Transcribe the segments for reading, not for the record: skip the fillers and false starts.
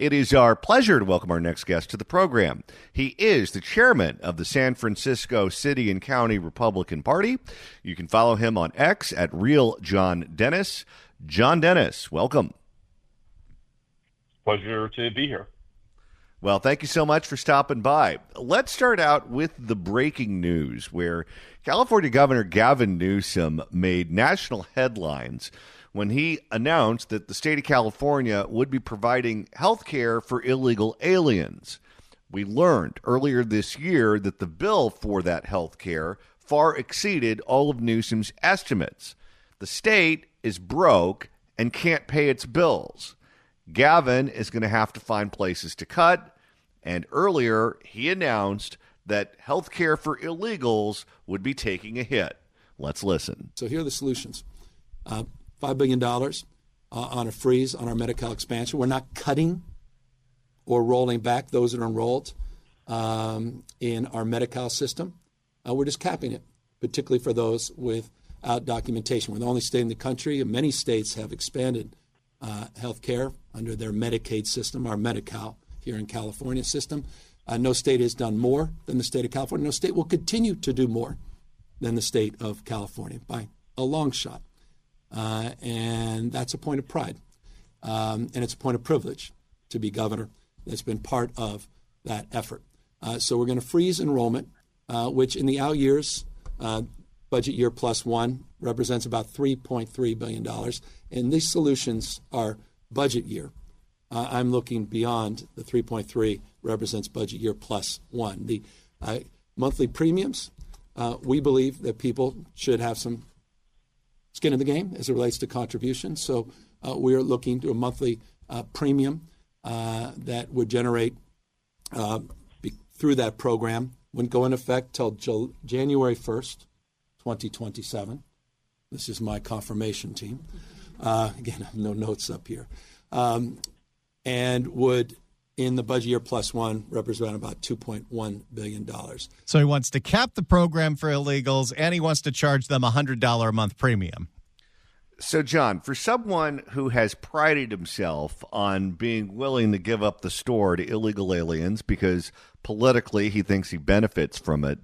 It is our pleasure to welcome our next guest to the program. He is the chairman of the San Francisco City and County Republican Party. You can follow him on X at Real John Dennis. John Dennis, welcome. Pleasure to be here. Well, thank you so much for stopping by. Let's start out with the breaking news where California Governor Gavin Newsom made national headlines when he announced that the state of California would be providing health care for illegal aliens. We learned earlier this year that the bill for that health care far exceeded all of Newsom's estimates. The state is broke and can't pay its bills. Gavin is going to have to find places to cut, and earlier he announced that health care for illegals would be taking a hit. Let's listen. So here are the solutions. $5 billion on a freeze on our Medi-Cal expansion. We're not cutting or rolling back those that are enrolled in our Medi-Cal system. We're just capping it, particularly for those without documentation. We're the only state in the country, and many states have expanded health care under their Medicaid system, our Medi-Cal here in California system. No state has done more than the state of California. No state will continue to do more than the state of California by a long shot. And that's a point of pride. And it's a point of privilege to be governor. That's been part of that effort. So we're going to freeze enrollment, which in the out years, budget year plus one, represents about $3.3 billion. And these solutions are budget year. I'm looking beyond the 3.3 represents budget year plus one. The monthly premiums, we believe that people should have some skin in the game as it relates to contributions. So we're looking to a monthly premium that would generate through that program. Wouldn't go in effect till January 1st, 2027. This is my confirmation team. Again, I have no notes up here. And would, in the budget year plus one, represent about $2.1 billion. So he wants to cap the program for illegals, and he wants to charge them a $100 a month premium. So, John, for someone who has prided himself on being willing to give up the store to illegal aliens because politically he thinks he benefits from it,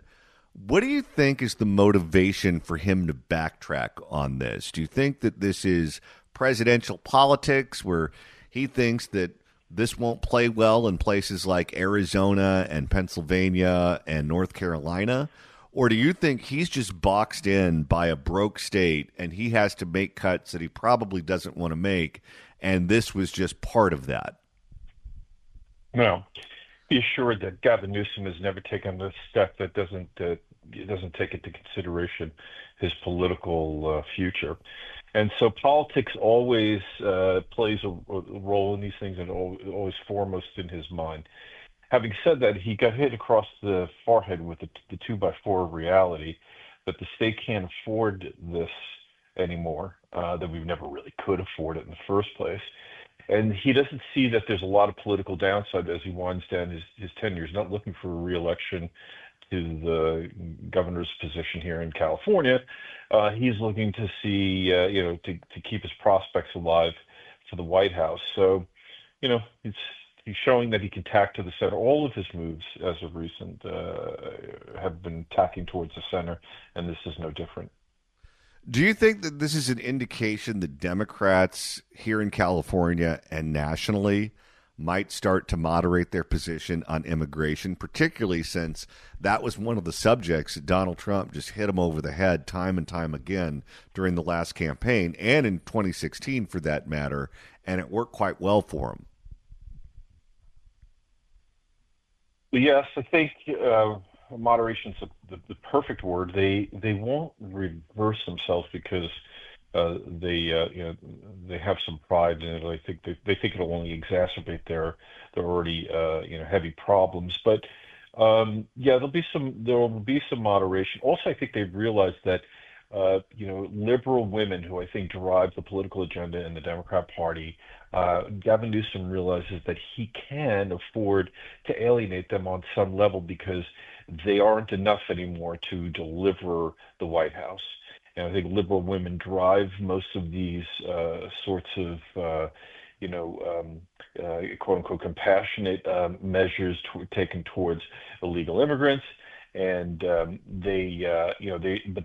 what do you think is the motivation for him to backtrack on this? Do you think that this is presidential politics where he thinks that this won't play well in places like Arizona and Pennsylvania and North Carolina? Or do you think he's just boxed in by a broke state and he has to make cuts that he probably doesn't want to make, and this was just part of that? No. Be assured that Gavin Newsom has never taken a step that doesn't take into consideration his political future. And so politics always plays a role in these things and always foremost in his mind. Having said that, he got hit across the forehead with the 2x4 of reality that the state can't afford this anymore, that we never really could afford it in the first place. And he doesn't see that there's a lot of political downside as he winds down his tenure. He's not looking for a re-election to the governor's position here in California. He's looking to see, to keep his prospects alive for the White House. So, he's showing that he can tack to the center. All of his moves as of recent have been tacking towards the center, and this is no different. Do you think that this is an indication that Democrats here in California and nationally might start to moderate their position on immigration, particularly since that was one of the subjects that Donald Trump just hit him over the head time and time again during the last campaign and in 2016 for that matter, and it worked quite well for him? Yes, I think moderation is the perfect word. They won't reverse themselves because they have some pride in it. I think they think it'll only exacerbate their already heavy problems. But there will be some moderation. Also, I think they've realized that liberal women who I think drive the political agenda in the Democrat Party, Gavin Newsom realizes that he can afford to alienate them on some level because they aren't enough anymore to deliver the White House. And I think liberal women drive most of these sorts of quote unquote compassionate measures taken towards illegal immigrants, and but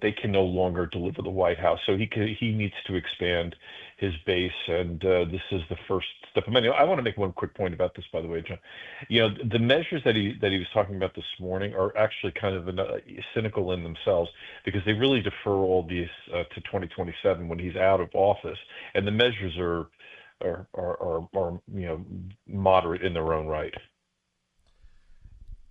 they can no longer deliver the White House. So he needs to expand his base, and this is the first step of many. I want to make one quick point about this, by the way, John. The measures that he was talking about this morning are actually kind of cynical in themselves, because they really defer all these to 2027 when he's out of office, and the measures are moderate in their own right.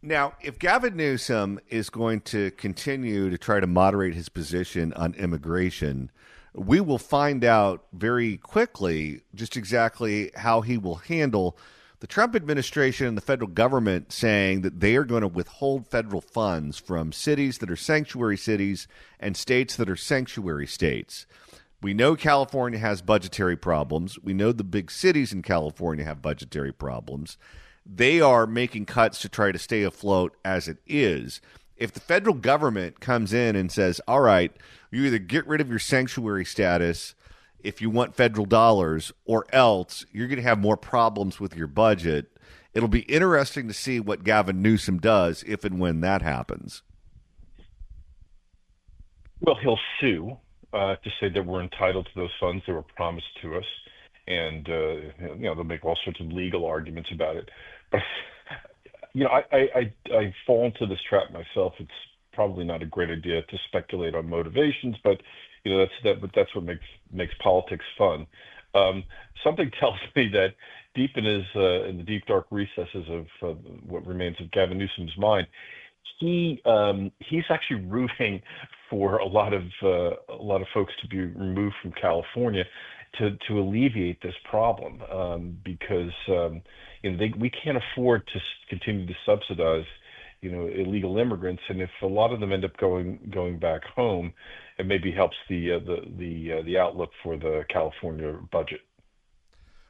Now, if Gavin Newsom is going to continue to try to moderate his position on immigration, we will find out very quickly just exactly how he will handle the Trump administration and the federal government saying that they are going to withhold federal funds from cities that are sanctuary cities and states that are sanctuary states. We know California has budgetary problems. We know the big cities in California have budgetary problems. They are making cuts to try to stay afloat as it is. If the federal government comes in and says, all right, you either get rid of your sanctuary status if you want federal dollars, or else you're going to have more problems with your budget, it'll be interesting to see what Gavin Newsom does if and when that happens. Well, he'll sue to say that we're entitled to those funds that were promised to us. And, they'll make all sorts of legal arguments about it. But, I fall into this trap myself. It's probably not a great idea to speculate on motivations, but, that's what makes politics fun. Something tells me that deep in the deep, dark recesses of what remains of Gavin Newsom's mind, he's actually rooting for a lot of folks to be removed from California to alleviate this problem, because we can't afford to continue to subsidize illegal immigrants, and if a lot of them end up going back home, it maybe helps the outlook for the California budget.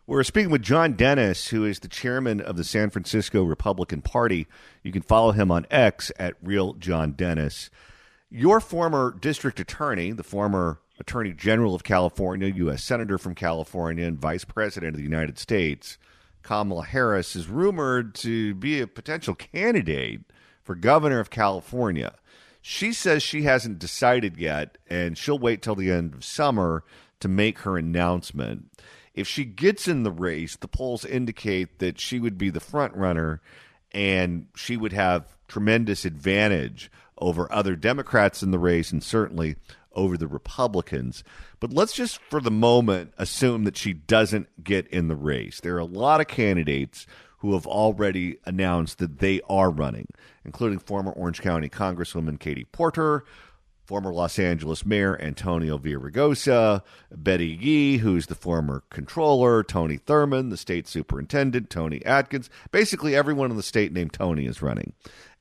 We're speaking with John Dennis, who is the chairman of the San Francisco Republican Party. You can follow him on X at Real John Dennis. Your former district attorney, the former Attorney General of California, U.S. Senator from California, and Vice President of the United States, Kamala Harris, is rumored to be a potential candidate for governor of California. She says she hasn't decided yet, and she'll wait till the end of summer to make her announcement. If she gets in the race, the polls indicate that she would be the front runner, and she would have tremendous advantage over other Democrats in the race, and certainly over the Republicans. But let's just, for the moment, assume that she doesn't get in the race. There are a lot of candidates who have already announced that they are running, including former Orange County Congresswoman Katie Porter, former Los Angeles Mayor Antonio Villaraigosa, Betty Yee, who's the former controller, Tony Thurmond, the state superintendent, Tony Atkins. Basically, everyone in the state named Tony is running.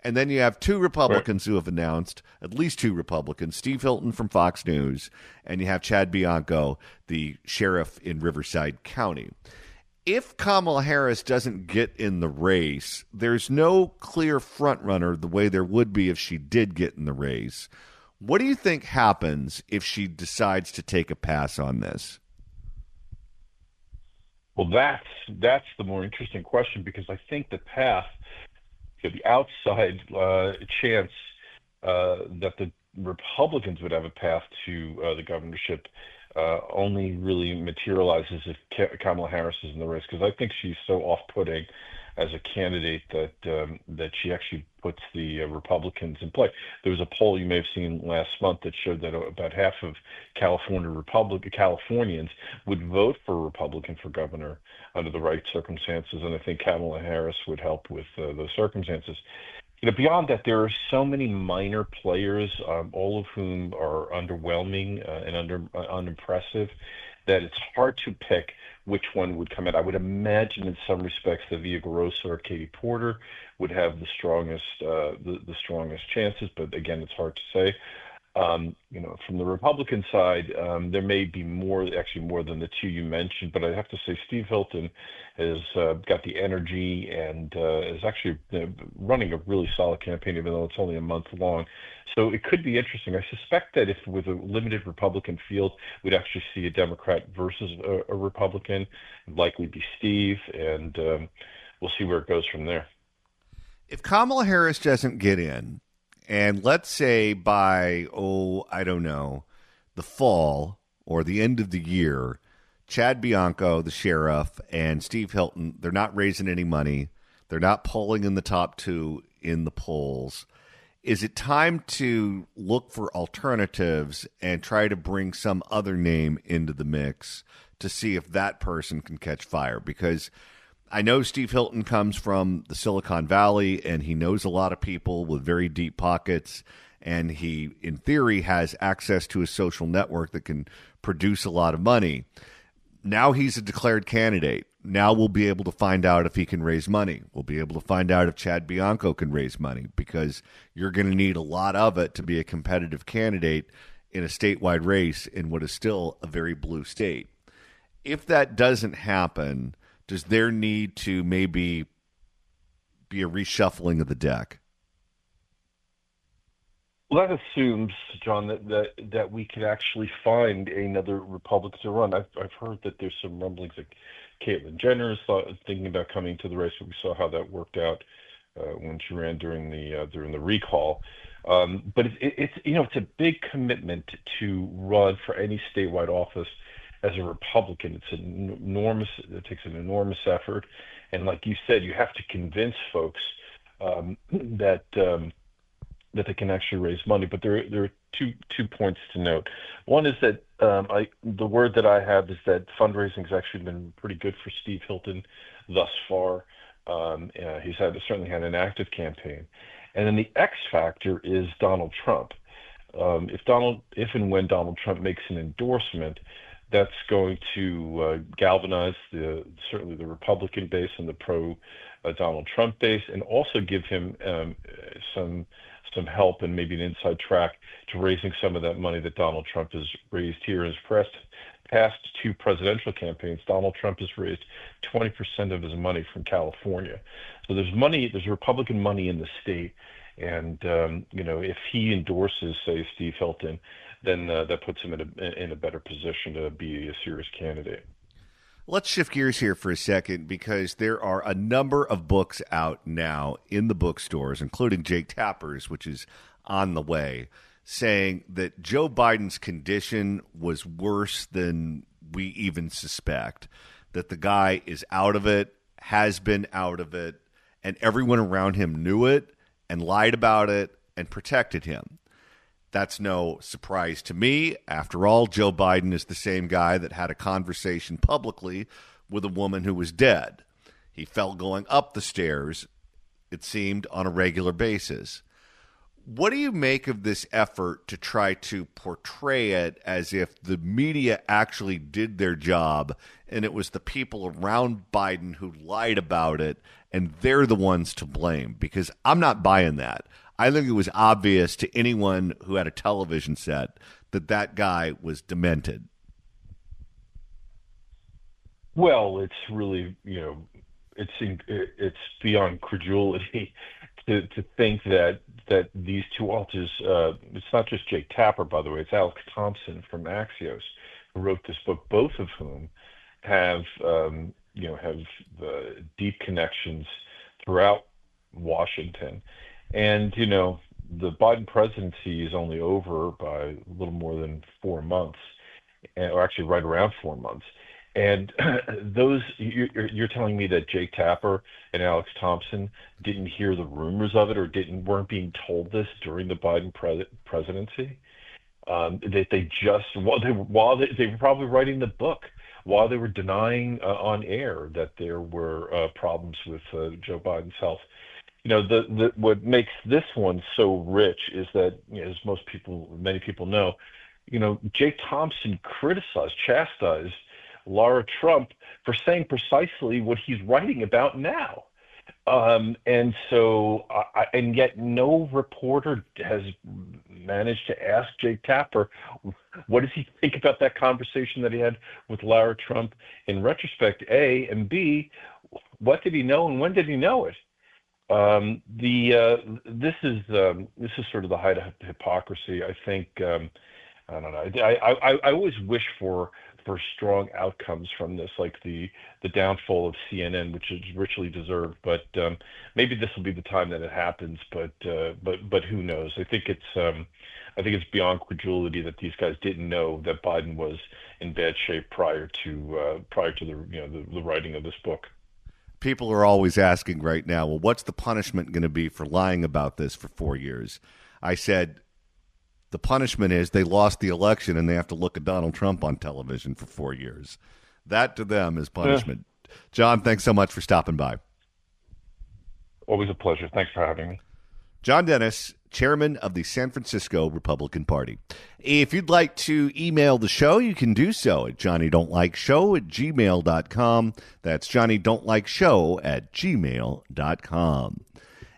And then you have two Republicans who have announced, at least two Republicans, Steve Hilton from Fox News, and you have Chad Bianco, the sheriff in Riverside County. If Kamala Harris doesn't get in the race, there's no clear frontrunner the way there would be if she did get in the race. What do you think happens if she decides to take a pass on this? Well, that's the more interesting question, because I think the path, the outside chance that the Republicans would have a path to the governorship only really materializes if Kamala Harris is in the race, because I think she's so off-putting as a candidate that she actually puts the Republicans in play. There was a poll you may have seen last month that showed that about half of Californians would vote for a Republican for governor under the right circumstances, and I think Kamala Harris would help with those circumstances. Beyond that, there are so many minor players, all of whom are underwhelming and unimpressive, that it's hard to pick which one would come in. I would imagine, in some respects, that Villaraigosa or Katie Porter would have the strongest chances, but again, it's hard to say. From the Republican side, there may be more than the two you mentioned, but I have to say Steve Hilton has got the energy and is actually running a really solid campaign, even though it's only a month long. So it could be interesting. I suspect that if with a limited Republican field, we'd actually see a Democrat versus a Republican, likely be Steve, and we'll see where it goes from there. If Kamala Harris doesn't get in, and let's say by, I don't know, the fall or the end of the year, Chad Bianco, the sheriff, and Steve Hilton, they're not raising any money. They're not polling in the top two in the polls. Is it time to look for alternatives and try to bring some other name into the mix to see if that person can catch fire? Because I know Steve Hilton comes from the Silicon Valley, and he knows a lot of people with very deep pockets, and he, in theory, has access to a social network that can produce a lot of money. Now he's a declared candidate. Now we'll be able to find out if he can raise money. We'll be able to find out if Chad Bianco can raise money, because you're going to need a lot of it to be a competitive candidate in a statewide race in what is still a very blue state. If that doesn't happen, does there need to maybe be a reshuffling of the deck? Well, that assumes, John, that we could actually find another Republican to run. I've heard that there's some rumblings that Caitlyn Jenner is thinking about coming to the race, but we saw how that worked out when she ran during the recall. But it's a big commitment to run for any statewide office as a Republican. It takes an enormous effort, and like you said, you have to convince folks that they can actually raise money. But there are two points to note. One is that the word that I have is that fundraising has actually been pretty good for Steve Hilton thus far. He's certainly had an active campaign, and then the X factor is Donald Trump. If and when Donald Trump makes an endorsement, that's going to galvanize certainly the Republican base and the pro Donald Trump base, and also give him some help and maybe an inside track to raising some of that money that Donald Trump has raised here in his past two presidential campaigns. Donald Trump has raised 20% of his money from California. So there's Republican money in the state. And, if he endorses, say, Steve Hilton, then that puts him in a better position to be a serious candidate. Let's shift gears here for a second, because there are a number of books out now in the bookstores, including Jake Tapper's, which is on the way, saying that Joe Biden's condition was worse than we even suspect, that the guy is out of it, has been out of it, and everyone around him knew it and lied about it and protected him. That's no surprise to me. After all, Joe Biden is the same guy that had a conversation publicly with a woman who was dead. He felt going up the stairs, it seemed, on a regular basis. What do you make of this effort to try to portray it as if the media actually did their job and it was the people around Biden who lied about it and they're the ones to blame? Because I'm not buying that. I think it was obvious to anyone who had a television set that guy was demented. Well, it's really, it's beyond credulity to think that these two authors, it's not just Jake Tapper, by the way, it's Alex Thompson from Axios, who wrote this book, both of whom have deep connections throughout Washington. And, the Biden presidency is only over by a little more than 4 months, or actually right around 4 months. And you're telling me that Jake Tapper and Alex Thompson didn't hear the rumors of it, or weren't being told this during the Biden presidency? That they were probably writing the book while they were denying on air that there were problems with Joe Biden's health. What makes this one so rich is that, as many people know, Jake Thompson chastised Lara Trump for saying precisely what he's writing about now. And so, and yet no reporter has managed to ask Jake Tapper, what does he think about that conversation that he had with Lara Trump in retrospect, A, and B, what did he know and when did he know it? This is sort of the height of hypocrisy. I think, I don't know. I always wish for strong outcomes from this, like the downfall of CNN, which is richly deserved. But maybe this will be the time that it happens. But who knows? I think it's beyond credulity that these guys didn't know that Biden was in bad shape prior to the writing of this book. People are always asking right now, well, what's the punishment going to be for lying about this for 4 years? I said, the punishment is they lost the election and they have to look at Donald Trump on television for 4 years. That to them is punishment. Yeah. John, thanks so much for stopping by. Always a pleasure. Thanks for having me. John Dennis, chairman of the San Francisco Republican Party. If you'd like to email the show, you can do so at johnnydon'tlikeshow@gmail.com. That's johnnydon'tlikeshow@gmail.com.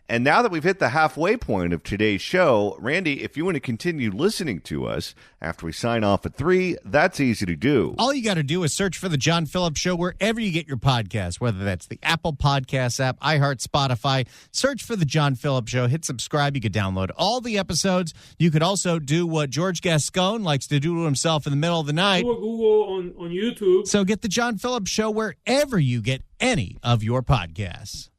And now that we've hit the halfway point of today's show, Randy, if you want to continue listening to us after we sign off at 3, that's easy to do. All you got to do is search for The John Phillips Show wherever you get your podcasts, whether that's the Apple Podcasts app, iHeart, Spotify. Search for The John Phillips Show. Hit subscribe. You could download all the episodes. You could also do what George Gascon likes to do to himself in the middle of the night. Do a Google on YouTube. So get The John Phillips Show wherever you get any of your podcasts.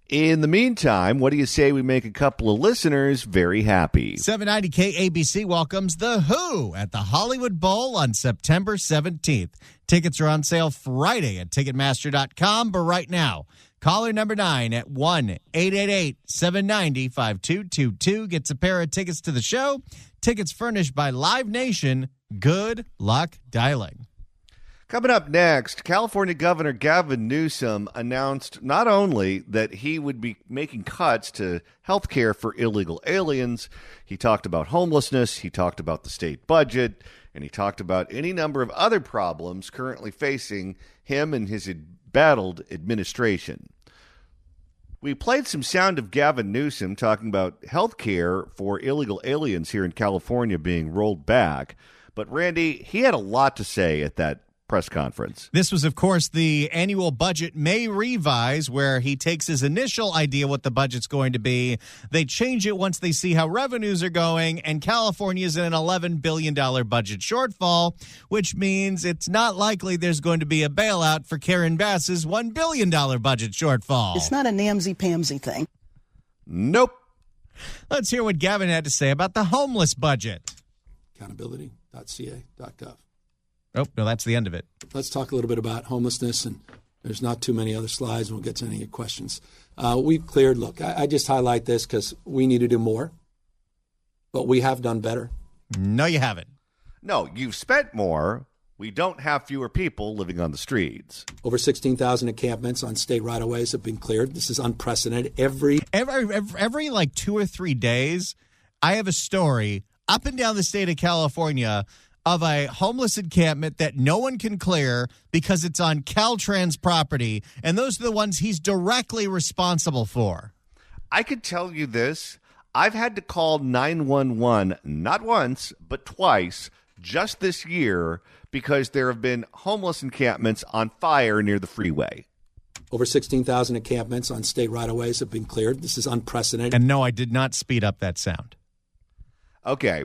In the meantime, what do you say we make a couple of listeners very happy? 790 KABC welcomes The Who at the Hollywood Bowl on September 17th. Tickets are on sale Friday at Ticketmaster.com, but right now, caller number 9 at 1-888-790-5222 gets a pair of tickets to the show. Tickets furnished by Live Nation. Good luck dialing. Coming up next, California Governor Gavin Newsom announced not only that he would be making cuts to health care for illegal aliens, he talked about homelessness, he talked about the state budget, and he talked about any number of other problems currently facing him and his embattled administration. We played some sound of Gavin Newsom talking about health care for illegal aliens here in California being rolled back, but Randy, he had a lot to say at that press conference. This was, of course, the annual budget may revise, where he takes his initial idea what the budget's going to be. They change it once they see how revenues are going, and California is in an $11 billion budget shortfall, which means it's not likely there's going to be a bailout for Karen Bass's $1 billion budget shortfall. It's not a namsy-pamsy thing. Nope. Let's hear what Gavin had to say about the homeless budget. Accountability.ca.gov. Oh, no, that's the end of it. Let's talk a little bit about homelessness, and there's not too many other slides, and we'll get to any of your questions. We've cleared, look, I just highlight this because we need to do more, but we have done better. No, you haven't. No, you've spent more. We don't have fewer people living on the streets. Over 16,000 encampments on state right-of-ways have been cleared. This is unprecedented. Every like 2 or 3 days, I have a story up and down the state of California of a homeless encampment that no one can clear because it's on Caltrans property, and those are the ones he's directly responsible for. I could tell you this. I've had to call 911 not once, but twice just this year because there have been homeless encampments on fire near the freeway. Over 16,000 encampments on state right-of-ways have been cleared. This is unprecedented. And no, I did not speed up that sound. Okay.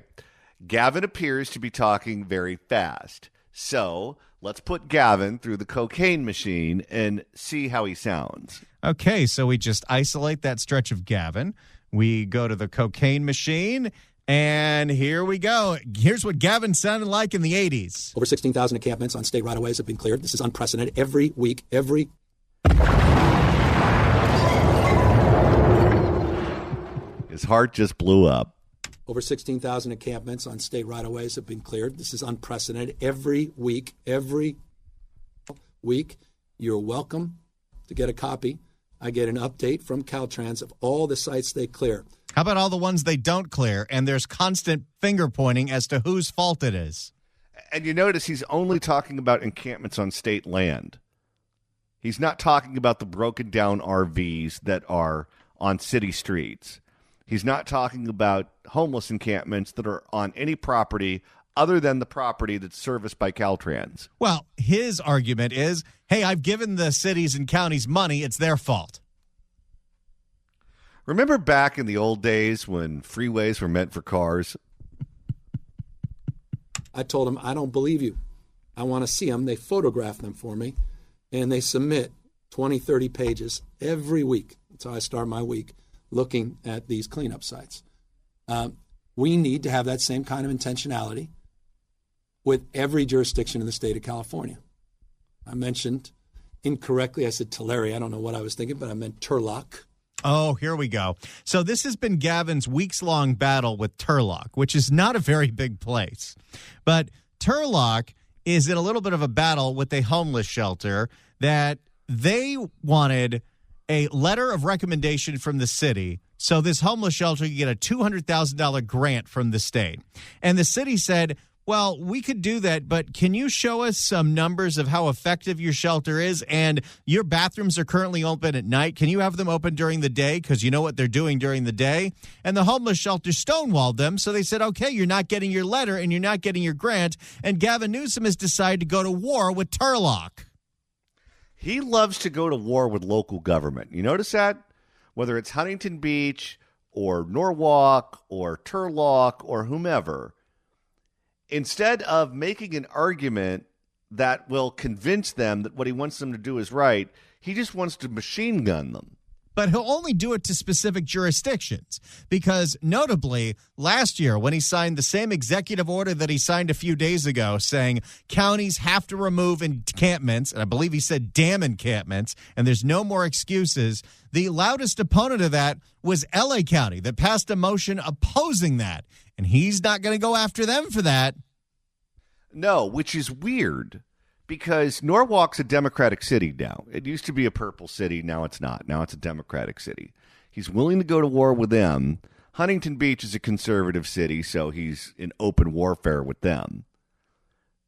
Gavin appears to be talking very fast. So let's put Gavin through the cocaine machine and see how he sounds. Okay, so we just isolate that stretch of Gavin. We go to the cocaine machine, and here we go. Here's what Gavin sounded like in the 80s. Over 16,000 encampments on state right-of-ways have been cleared. This is unprecedented. Every week, His heart just blew up. Over 16,000 encampments on state right-of-ways have been cleared. This is unprecedented. Every week, you're welcome to get a copy. I get an update from Caltrans of all the sites they clear. How about all the ones they don't clear, and there's constant finger pointing as to whose fault it is? And you notice he's only talking about encampments on state land. He's not talking about the broken down RVs that are on city streets. He's not talking about homeless encampments that are on any property other than the property that's serviced by Caltrans. Well, his argument is, hey, I've given the cities and counties money. It's their fault. Remember back in the old days when freeways were meant for cars? I told them, I don't believe you. I want to see them. They photograph them for me, and they submit 20, 30 pages every week. That's how I start my week, looking at these cleanup sites. We need to have that same kind of intentionality with every jurisdiction in the state of California. I mentioned incorrectly, I said Tulare. I don't know what I was thinking, but I meant Turlock. Oh, here we go. So this has been Gavin's weeks-long battle with Turlock, which is not a very big place. But Turlock is in a little bit of a battle with a homeless shelter that they wanted a letter of recommendation from the city so this homeless shelter could get a $200,000 grant from the state. And the city said, well, we could do that, but can you show us some numbers of how effective your shelter is? And your bathrooms are currently open at night. Can you have them open during the day? Because you know what they're doing during the day. And the homeless shelter stonewalled them. So they said, okay, you're not getting your letter and you're not getting your grant. And Gavin Newsom has decided to go to war with Turlock. He loves to go to war with local government. You notice that? Whether it's Huntington Beach or Norwalk or Turlock or whomever, instead of making an argument that will convince them that what he wants them to do is right, he just wants to machine gun them. But he'll only do it to specific jurisdictions because, notably, last year when he signed the same executive order that he signed a few days ago saying counties have to remove encampments, and I believe he said dam encampments, and there's no more excuses, the loudest opponent of that was L.A. County that passed a motion opposing that, and he's not going to go after them for that. No, which is weird. Because Norwalk's a Democratic city now. It used to be a purple city. Now it's not. Now it's a Democratic city. He's willing to go to war with them. Huntington Beach is a conservative city, so he's in open warfare with them.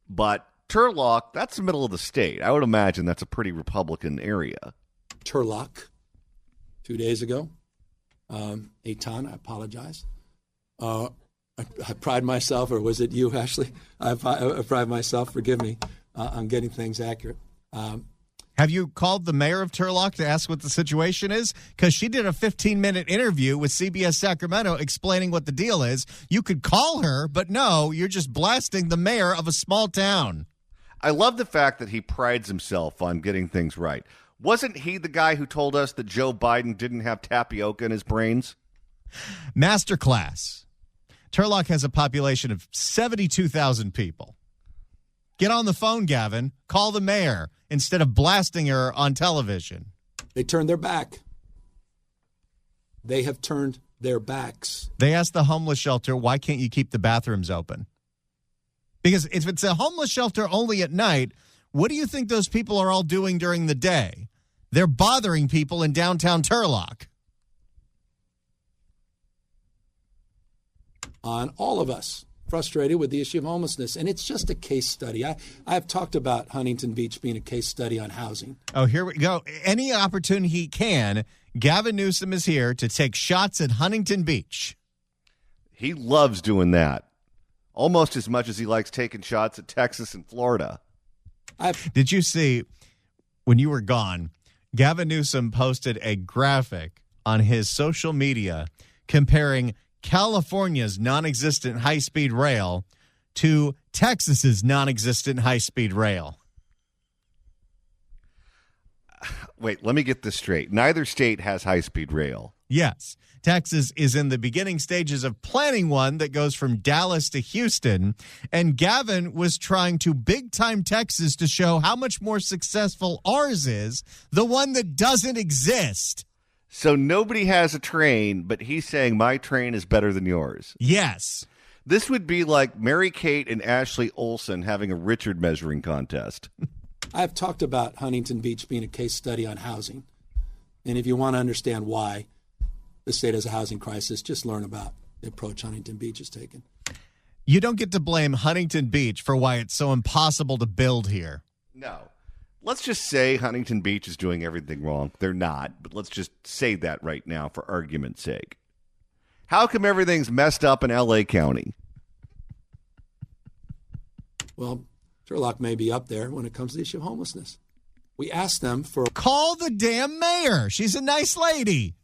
But Turlock, that's the middle of the state. I would imagine that's a pretty Republican area. Turlock, 2 days ago. Eitan, I apologize. I pride myself, or was it you, Ashley? I pride myself, forgive me. On getting things accurate. Have you called the mayor of Turlock to ask what the situation is? Because she did a 15-minute interview with CBS Sacramento explaining what the deal is. You could call her, but no, you're just blasting the mayor of a small town. I love the fact that he prides himself on getting things right. Wasn't he the guy who told us that Joe Biden didn't have tapioca in his brains? Masterclass. Turlock has a population of 72,000 people. Get on the phone, Gavin. Call the mayor instead of blasting her on television. They turned their back. They have turned their backs. They asked the homeless shelter, why can't you keep the bathrooms open? Because if it's a homeless shelter only at night, what do you think those people are all doing during the day? They're bothering people in downtown Turlock. On all of us. Frustrated with the issue of homelessness, and it's just a case study. I've talked about Huntington Beach being a case study on housing. Oh, here we go. Any opportunity he can, Gavin Newsom is here to take shots at Huntington Beach. He loves doing that, almost as much as he likes taking shots at Texas and Florida. Did you see, when you were gone, Gavin Newsom posted a graphic on his social media comparing California's non-existent high-speed rail to Texas's non-existent high-speed rail. Wait, let me get this straight. Neither state has high-speed rail. Yes. Texas is in the beginning stages of planning one that goes from Dallas to Houston, and Gavin was trying to big-time Texas to show how much more successful ours is, the one that doesn't exist. So nobody has a train, but he's saying my train is better than yours. Yes. This would be like Mary-Kate and Ashley Olsen having a Richard measuring contest. I've talked about Huntington Beach being a case study on housing. And if you want to understand why the state has a housing crisis, just learn about the approach Huntington Beach has taken. You don't get to blame Huntington Beach for why it's so impossible to build here. No. Let's just say Huntington Beach is doing everything wrong. They're not, but let's just say that right now for argument's sake. How come everything's messed up in L.A. County? Well, Turlock may be up there when it comes to the issue of homelessness. We asked them for... Call the damn mayor. She's a nice lady.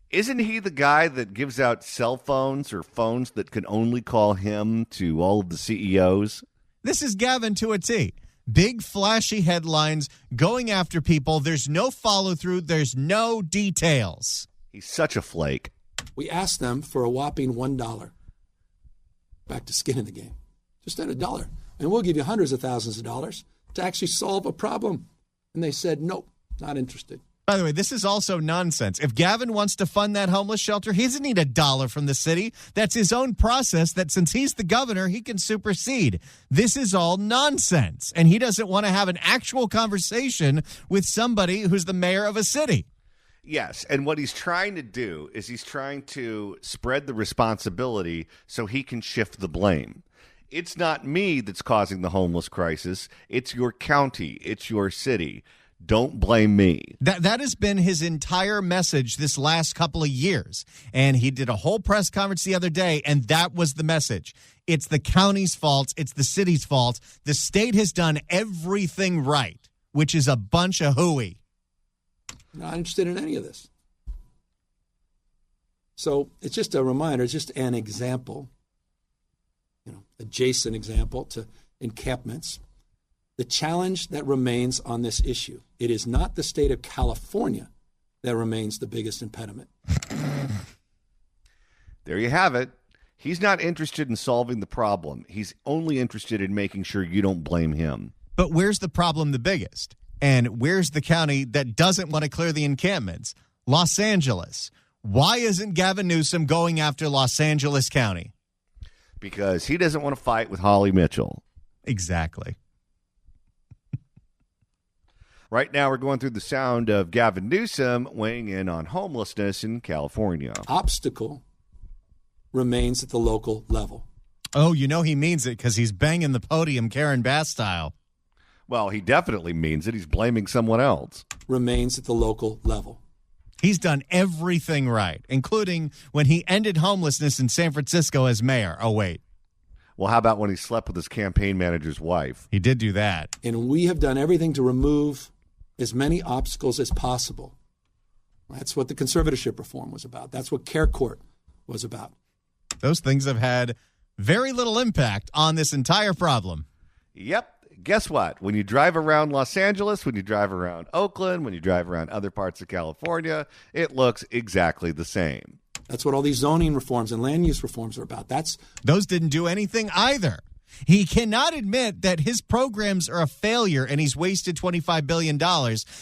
Isn't he the guy that gives out cell phones or phones that can only call him to all of the CEOs? This is Gavin to a T. Big, flashy headlines, going after people. There's no follow-through. There's no details. He's such a flake. We asked them for a whopping $1. Back to skin in the game. Just at $1. And we'll give you hundreds of thousands of dollars to actually solve a problem. And they said, nope, not interested. By the way, this is also nonsense. If Gavin wants to fund that homeless shelter, he doesn't need $1 from the city. That's his own process that since he's the governor, he can supersede. This is all nonsense. And he doesn't want to have an actual conversation with somebody who's the mayor of a city. Yes, and what he's trying to do is he's trying to spread the responsibility so he can shift the blame. It's not me that's causing the homeless crisis. It's your county. It's your city. Don't blame me. That has been his entire message this last couple of years. And he did a whole press conference the other day, and that was the message. It's the county's fault. It's the city's fault. The state has done everything right, which is a bunch of hooey. Not interested in any of this. So it's just a reminder, it's just an example, adjacent example to encampments. The challenge that remains on this issue, it is not the state of California that remains the biggest impediment. There you have it. He's not interested in solving the problem. He's only interested in making sure you don't blame him. But where's the problem the biggest? And where's the county that doesn't want to clear the encampments? Los Angeles. Why isn't Gavin Newsom going after Los Angeles County? Because he doesn't want to fight with Holly Mitchell. Exactly. Right now, we're going through the sound of Gavin Newsom weighing in on homelessness in California. Obstacle remains at the local level. Oh, you know he means it because he's banging the podium Karen Bass style. Well, he definitely means it. He's blaming someone else. Remains at the local level. He's done everything right, including when he ended homelessness in San Francisco as mayor. Oh, wait. Well, how about when he slept with his campaign manager's wife? He did do that. And we have done everything to remove as many obstacles as possible. That's what the conservatorship reform was about. That's what Care Court was about. Those things have had very little impact on this entire problem. Yep. Guess what? When you drive around Los Angeles, when you drive around Oakland, when you drive around other parts of California, it looks exactly the same. That's what all these zoning reforms and land use reforms are about. Those didn't do anything either. He cannot admit that his programs are a failure and he's wasted $25 billion.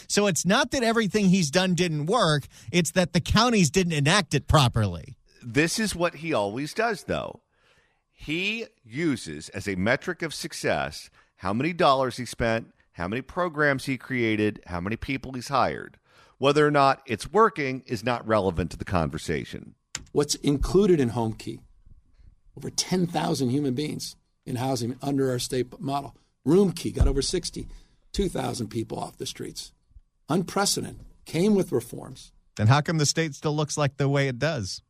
So it's not that everything he's done didn't work. It's that the counties didn't enact it properly. This is what he always does, though. He uses as a metric of success how many dollars he spent, how many programs he created, how many people he's hired. Whether or not it's working is not relevant to the conversation. What's included in Home Key? Over 10,000 human beings in housing under our state model. Room Key got over 62,000 people off the streets. Unprecedented. Came with reforms. Then how come the state still looks like the way it does?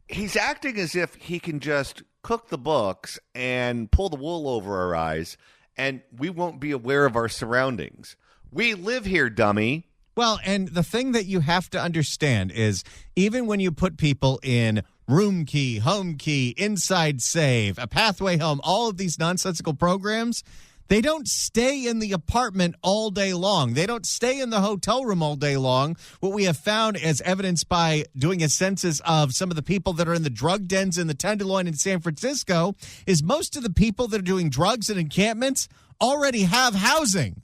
He's acting as if he can just cook the books and pull the wool over our eyes, and we won't be aware of our surroundings. We live here, dummy. Well, and the thing that you have to understand is even when you put people in Room Key, Home Key, Inside Save, A Pathway Home, all of these nonsensical programs, they don't stay in the apartment all day long. They don't stay in the hotel room all day long. What we have found, as evidenced by doing a census of some of the people that are in the drug dens in the Tenderloin in San Francisco, is most of the people that are doing drugs and encampments already have housing.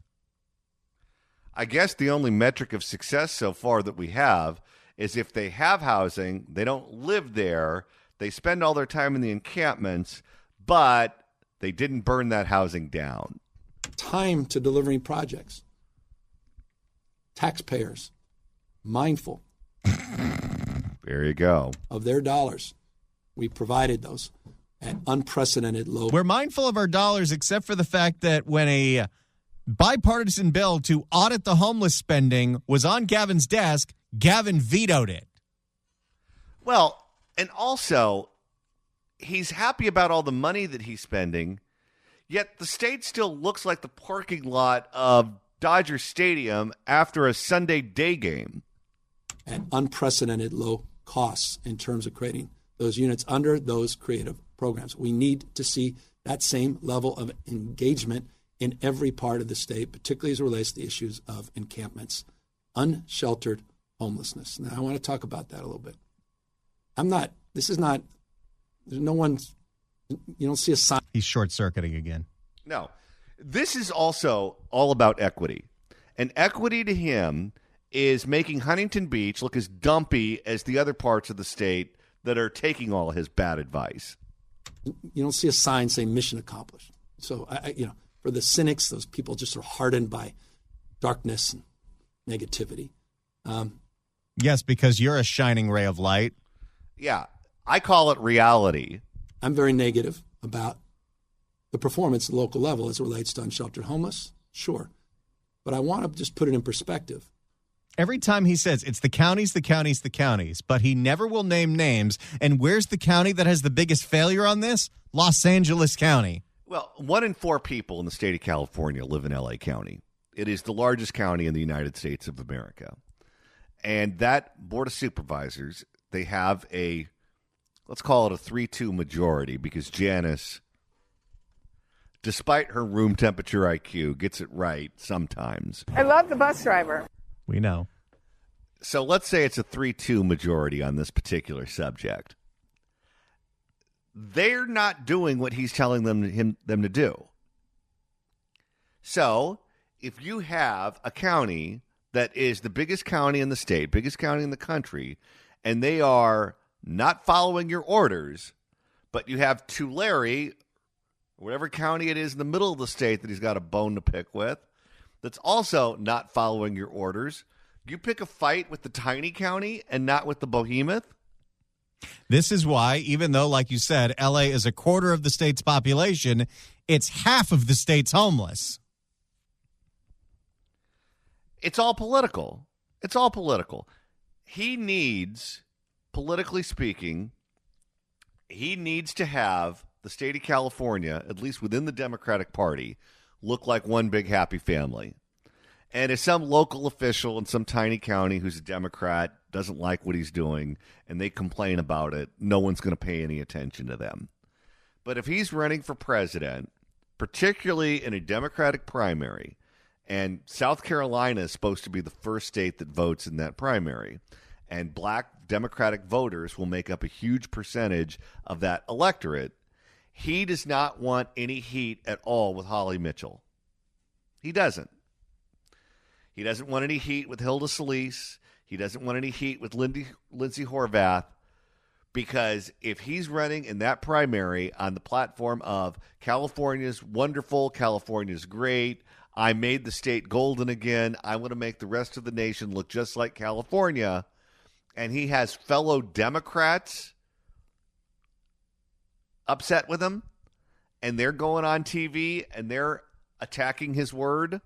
I guess the only metric of success so far that we have is if they have housing, they don't live there, they spend all their time in the encampments, but they didn't burn that housing down. Time to delivering projects. Taxpayers, mindful. There you go. Of their dollars. We provided those at unprecedented low. We're mindful of our dollars, except for the fact that when a bipartisan bill to audit the homeless spending was on Gavin's desk, Gavin vetoed it. Well, and also, he's happy about all the money that he's spending, yet the state still looks like the parking lot of Dodger Stadium after a Sunday day game. At unprecedented low costs in terms of creating those units under those creative programs. We need to see that same level of engagement in every part of the state, particularly as it relates to the issues of encampments, unsheltered homelessness. Now, I want to talk about that a little bit. There's no one, you don't see a sign. He's short-circuiting again. No, this is also all about equity. And equity to him is making Huntington Beach look as dumpy as the other parts of the state that are taking all his bad advice. You don't see a sign saying mission accomplished. So, for the cynics, those people just are hardened by darkness and negativity. Yes, because you're a shining ray of light. Yeah, I call it reality. I'm very negative about the performance at the local level as it relates to unsheltered homeless, sure. But I want to just put it in perspective. Every time he says it's the counties, but he never will name names. And where's the county that has the biggest failure on this? Los Angeles County. Well, 1 in 4 people in the state of California live in L.A. County. It is the largest county in the United States of America. And that Board of Supervisors, they have let's call it a 3-2 majority, because Janice, despite her room temperature IQ, gets it right sometimes. I love the bus driver. We know. So let's say it's a 3-2 majority on this particular subject. They're not doing what he's telling them to do. So if you have a county that is the biggest county in the state, biggest county in the country, and they are not following your orders, but you have Tulare, whatever county it is in the middle of the state that he's got a bone to pick with, that's also not following your orders, you pick a fight with the tiny county and not with the behemoth? This is why, even though, like you said, L.A. is a quarter of the state's population, it's half of the state's homeless. It's all political. It's all political. He needs, politically speaking, he needs to have the state of California, at least within the Democratic Party, look like one big happy family. And if some local official in some tiny county who's a Democrat doesn't like what he's doing and they complain about it, no one's going to pay any attention to them. But if he's running for president, particularly in a Democratic primary, and South Carolina is supposed to be the first state that votes in that primary, and black Democratic voters will make up a huge percentage of that electorate, he does not want any heat at all with Holly Mitchell. He doesn't. He doesn't want any heat with Hilda Solis. He doesn't want any heat with Lindsay Horvath, because if he's running in that primary on the platform of California's wonderful, California's great, I made the state golden again, I want to make the rest of the nation look just like California, and he has fellow Democrats upset with him, and they're going on TV and they're attacking his word,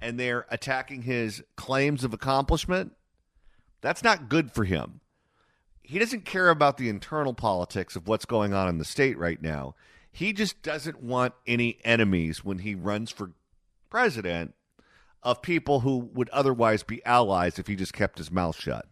and they're attacking his claims of accomplishment, that's not good for him. He doesn't care about the internal politics of what's going on in the state right now. He just doesn't want any enemies when he runs for president of people who would otherwise be allies if he just kept his mouth shut.